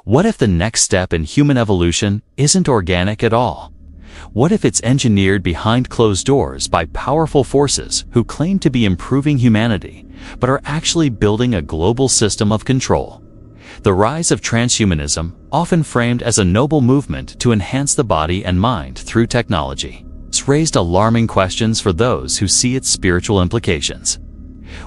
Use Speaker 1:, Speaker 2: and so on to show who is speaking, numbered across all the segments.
Speaker 1: What if the next step in human evolution isn't organic at all? What if it's engineered behind closed doors by powerful forces who claim to be improving humanity, but are actually building a global system of control? The rise of transhumanism, often framed as a noble movement to enhance the body and mind through technology, has raised alarming questions for those who see its spiritual implications.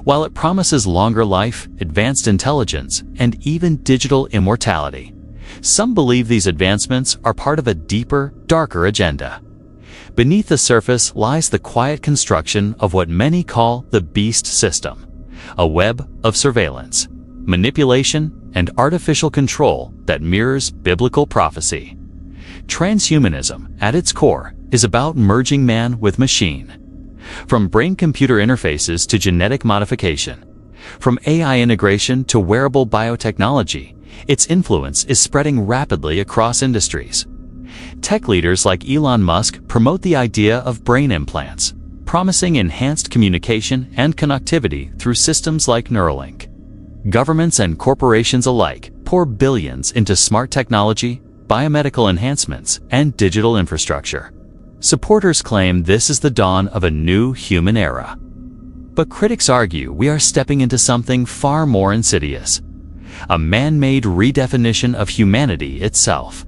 Speaker 1: While it promises longer life, advanced intelligence, and even digital immortality, some believe these advancements are part of a deeper, darker agenda. Beneath the surface lies the quiet construction of what many call the beast system, a web of surveillance, manipulation, and artificial control that mirrors biblical prophecy. Transhumanism, at its core, is about merging man with machine. From brain-computer interfaces to genetic modification, from AI integration to wearable biotechnology, its influence is spreading rapidly across industries. Tech leaders like Elon Musk promote the idea of brain implants, promising enhanced communication and connectivity through systems like Neuralink. Governments and corporations alike pour billions into smart technology, biomedical enhancements, and digital infrastructure. Supporters claim this is the dawn of a new human era. But critics argue we are stepping into something far more insidious, a man-made redefinition of humanity itself.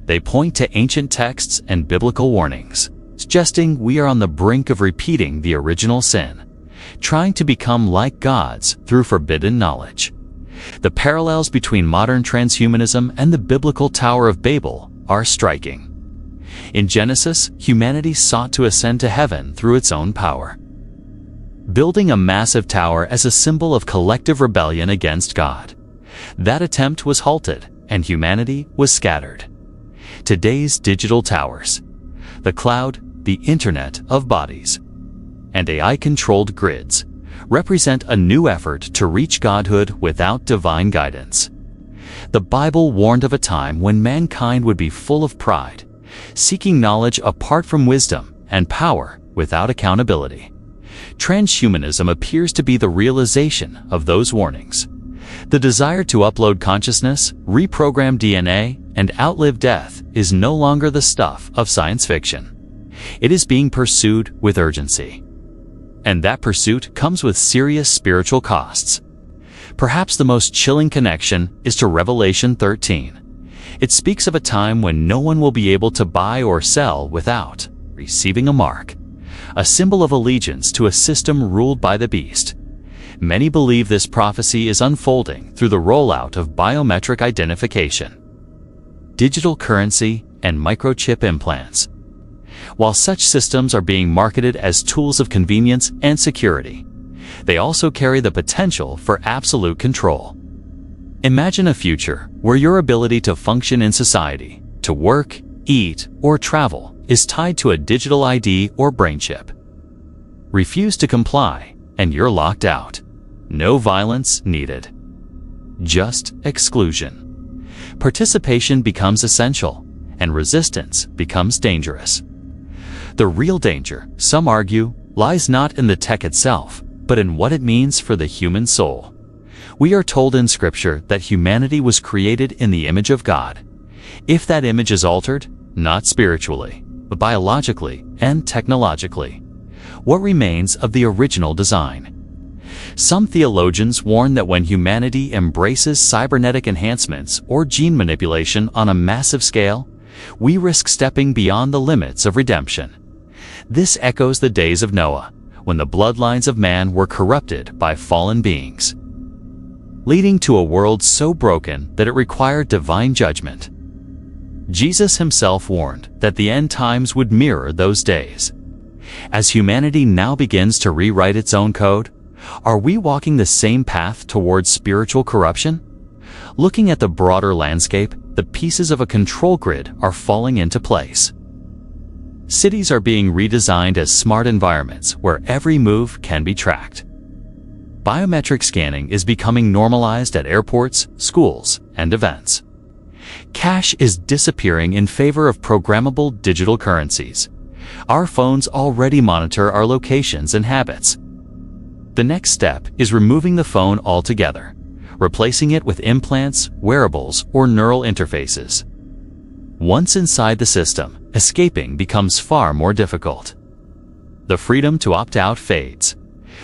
Speaker 1: They point to ancient texts and biblical warnings, suggesting we are on the brink of repeating the original sin, trying to become like gods through forbidden knowledge. The parallels between modern transhumanism and the biblical Tower of Babel are striking. In Genesis, humanity sought to ascend to heaven through its own power, building a massive tower as a symbol of collective rebellion against God. That attempt was halted, and humanity was scattered. Today's digital towers, the cloud, the Internet of Bodies, and AI-controlled grids, represent a new effort to reach godhood without divine guidance. The Bible warned of a time when mankind would be full of pride, seeking knowledge apart from wisdom and power without accountability. Transhumanism appears to be the realization of those warnings. The desire to upload consciousness, reprogram DNA, and outlive death is no longer the stuff of science fiction. It is being pursued with urgency. And that pursuit comes with serious spiritual costs. Perhaps the most chilling connection is to Revelation 13. It speaks of a time when no one will be able to buy or sell without receiving a mark, a symbol of allegiance to a system ruled by the beast. Many believe this prophecy is unfolding through the rollout of biometric identification, digital currency, and microchip implants. While such systems are being marketed as tools of convenience and security, they also carry the potential for absolute control. Imagine a future where your ability to function in society, to work, eat, or travel is tied to a digital ID or brain chip. Refuse to comply, and you're locked out. No violence needed. Just exclusion. Participation becomes essential, and resistance becomes dangerous. The real danger, some argue, lies not in the tech itself, but in what it means for the human soul. We are told in Scripture that humanity was created in the image of God. If that image is altered, not spiritually, but biologically and technologically, what remains of the original design? Some theologians warn that when humanity embraces cybernetic enhancements or gene manipulation on a massive scale, we risk stepping beyond the limits of redemption. This echoes the days of Noah, when the bloodlines of man were corrupted by fallen beings, leading to a world so broken that it required divine judgment. Jesus himself warned that the end times would mirror those days. As humanity now begins to rewrite its own code, are we walking the same path towards spiritual corruption? Looking at the broader landscape, the pieces of a control grid are falling into place. Cities are being redesigned as smart environments where every move can be tracked. Biometric scanning is becoming normalized at airports, schools, and events. Cash is disappearing in favor of programmable digital currencies. Our phones already monitor our locations and habits. The next step is removing the phone altogether, replacing it with implants, wearables, or neural interfaces. Once inside the system, escaping becomes far more difficult. The freedom to opt out fades.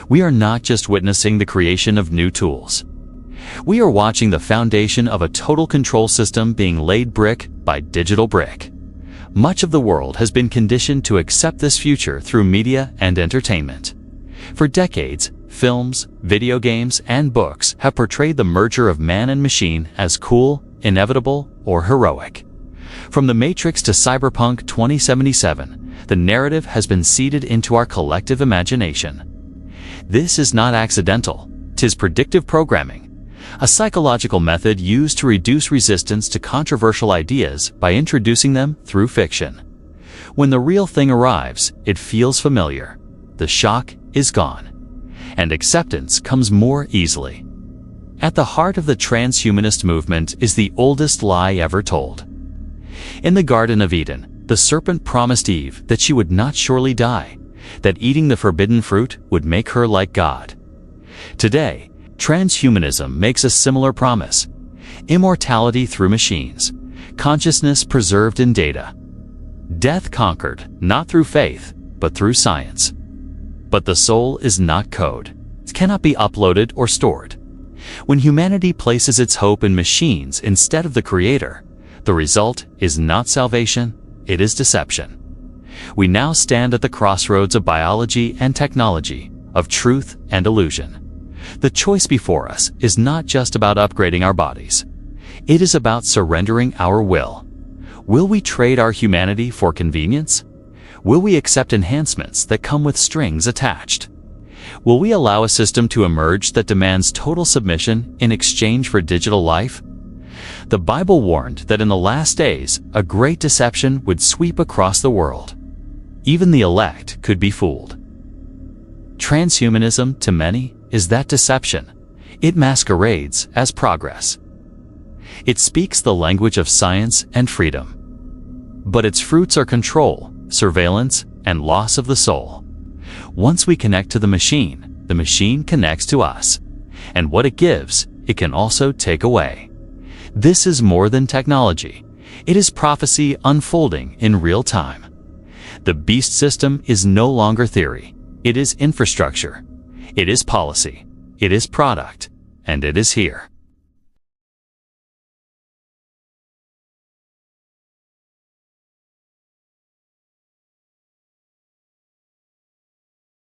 Speaker 1: We are not just witnessing the creation of new tools. We are watching the foundation of a total control system being laid brick by digital brick. Much of the world has been conditioned to accept this future through media and entertainment. For decades, films, video games, and books have portrayed the merger of man and machine as cool, inevitable, or heroic. From The Matrix to Cyberpunk 2077, the narrative has been seeded into our collective imagination. This is not accidental. 'Tis predictive programming, a psychological method used to reduce resistance to controversial ideas by introducing them through fiction. When the real thing arrives, it feels familiar. The shock is gone, and acceptance comes more easily. At the heart of the transhumanist movement is the oldest lie ever told. In the Garden of Eden, the serpent promised Eve that she would not surely die, that eating the forbidden fruit would make her like God. Today, transhumanism makes a similar promise: immortality through machines, consciousness preserved in data, death conquered not through faith, but through science. But the soul is not code. It cannot be uploaded or stored. When humanity places its hope in machines instead of the Creator, the result is not salvation, it is deception. We now stand at the crossroads of biology and technology, of truth and illusion. The choice before us is not just about upgrading our bodies. It is about surrendering our will. Will we trade our humanity for convenience? Will we accept enhancements that come with strings attached? Will we allow a system to emerge that demands total submission in exchange for digital life? The Bible warned that in the last days, a great deception would sweep across the world. Even the elect could be fooled. Transhumanism, to many, is that deception. It masquerades as progress. It speaks the language of science and freedom. But its fruits are control, surveillance, and loss of the soul. Once we connect to the machine connects to us. And what it gives, it can also take away. This is more than technology. It is prophecy unfolding in real time. The beast system is no longer theory. It is infrastructure. It is policy. It is product. And it is here.